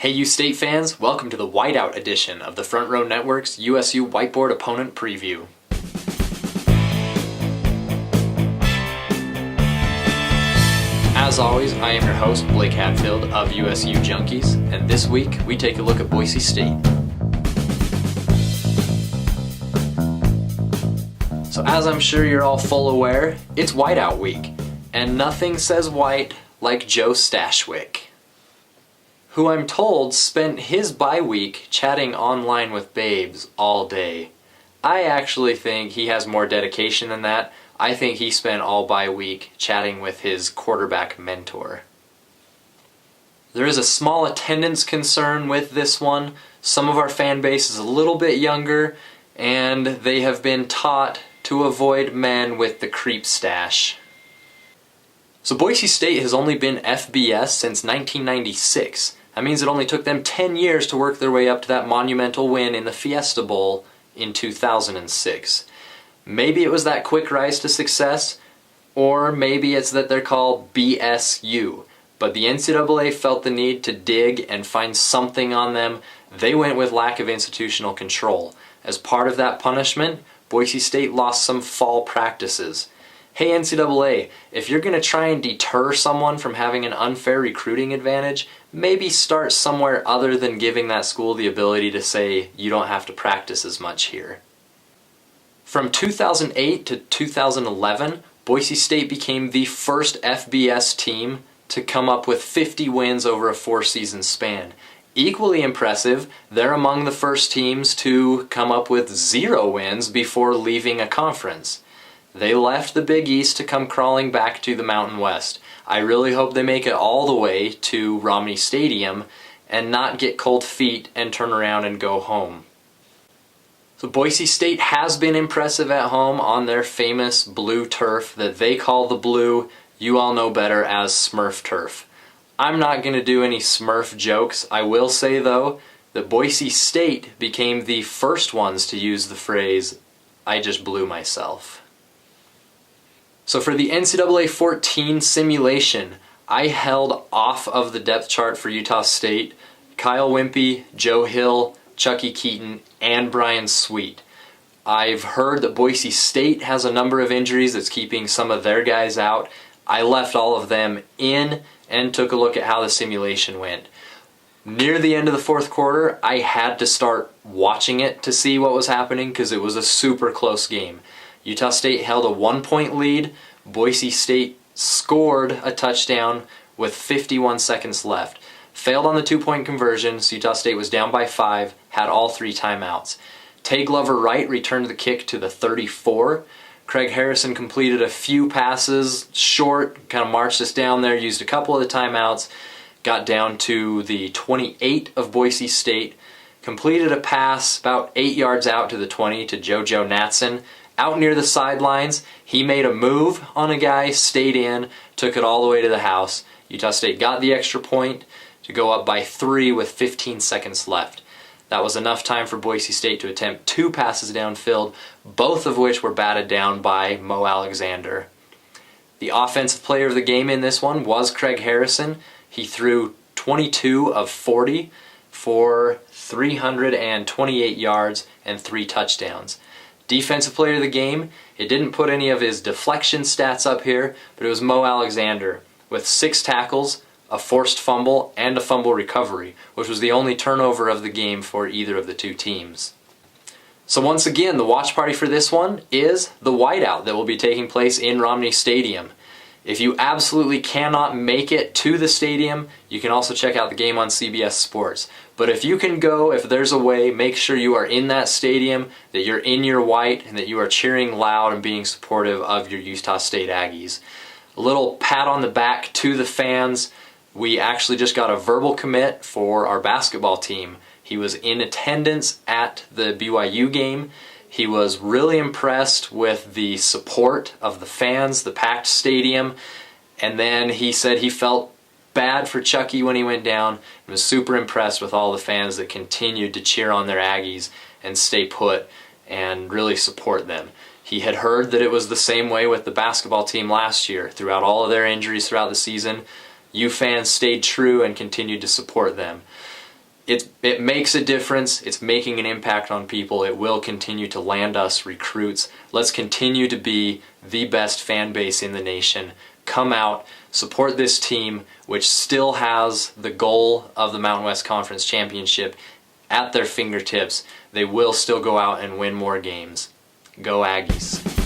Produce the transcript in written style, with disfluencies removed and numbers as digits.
Hey U State fans, welcome to the Whiteout edition of the Front Row Network's USU Whiteboard Opponent Preview. As always, I am your host, Blake Hadfield of USU Junkies, and this week we take a look at Boise State. So as I'm sure you're all full aware, it's Whiteout week, and nothing says white like Joe Stashwick, who I'm told spent his bye week chatting online with babes all day. I actually think he has more dedication than that. I think he spent all bye week chatting with his quarterback mentor. There is a small attendance concern with this one. Some of our fan base is a little bit younger, and they have been taught to avoid men with the creep stash. So Boise State has only been FBS since 1996. That means it only took them 10 years to work their way up to that monumental win in the Fiesta Bowl in 2006. Maybe it was that quick rise to success, or maybe it's that they're called BSU. But the NCAA felt the need to dig and find something on them. They went with lack of institutional control. As part of that punishment, Boise State lost some fall practices. Hey NCAA, if you're going to try and deter someone from having an unfair recruiting advantage, maybe start somewhere other than giving that school the ability to say you don't have to practice as much here. From 2008 to 2011, Boise State became the first FBS team to come up with 50 wins over a 4-season span. Equally impressive, they're among the first teams to come up with 0 wins before leaving a conference. They left the Big East to come crawling back to the Mountain West. I really hope they make it all the way to Romney Stadium and not get cold feet and turn around and go home. So Boise State has been impressive at home on their famous blue turf that they call the blue, you all know better as Smurf turf. I'm not going to do any Smurf jokes. I will say though that Boise State became the first ones to use the phrase, "I just blew myself." So for the NCAA 14 simulation, I held off of the depth chart for Utah State Kyle Wimpy, Joe Hill, Chucky Keaton, and Brian Sweet. I've heard that Boise State has a number of injuries that's keeping some of their guys out. I left all of them in and took a look at how the simulation went. Near the end of the fourth quarter, I had to start watching it to see what was happening because it was a super close game. Utah State held a 1-point lead. Boise State scored a touchdown with 51 seconds left. Failed on the 2-point conversion, so Utah State was down by 5, had all 3 timeouts. Tay Glover-Wright returned the kick to the 34. Craig Harrison completed a few passes short, kind of marched us down there, used a couple of the timeouts, got down to the 28 of Boise State, completed a pass about 8 yards out to the 20 to JoJo Natson. Out near the sidelines, he made a move on a guy, stayed in, took it all the way to the house. Utah State got the extra point to go up by 3 with 15 seconds left. That was enough time for Boise State to attempt 2 passes downfield, both of which were batted down by Mo Alexander. The offensive player of the game in this one was Craig Harrison. He threw 22 of 40 for 328 yards and 3 touchdowns. Defensive player of the game, it didn't put any of his deflection stats up here, but it was Mo Alexander with 6 tackles, a forced fumble, and a fumble recovery, which was the only turnover of the game for either of the 2 teams. So once again, the watch party for this one is the Whiteout that will be taking place in Romney Stadium. If you absolutely cannot make it to the stadium, you can also check out the game on CBS Sports. But if you can go, if there's a way, make sure you are in that stadium, that you're in your white, and that you are cheering loud and being supportive of your Utah State Aggies. A little pat on the back to the fans. We actually just got a verbal commit for our basketball team. He was in attendance at the BYU game. He was really impressed with the support of the fans, the packed stadium, and then he said he felt bad for Chucky when he went down and was super impressed with all the fans that continued to cheer on their Aggies and stay put and really support them. He had heard that it was the same way with the basketball team last year. Throughout all of their injuries throughout the season, U fans stayed true and continued to support them. it makes a difference. It's making an impact on people. It will continue to land us recruits. Let's continue to be the best fan base in the nation. Come out, support this team, which still has the goal of the Mountain West Conference Championship at their fingertips. They will still go out and win more games. Go Aggies.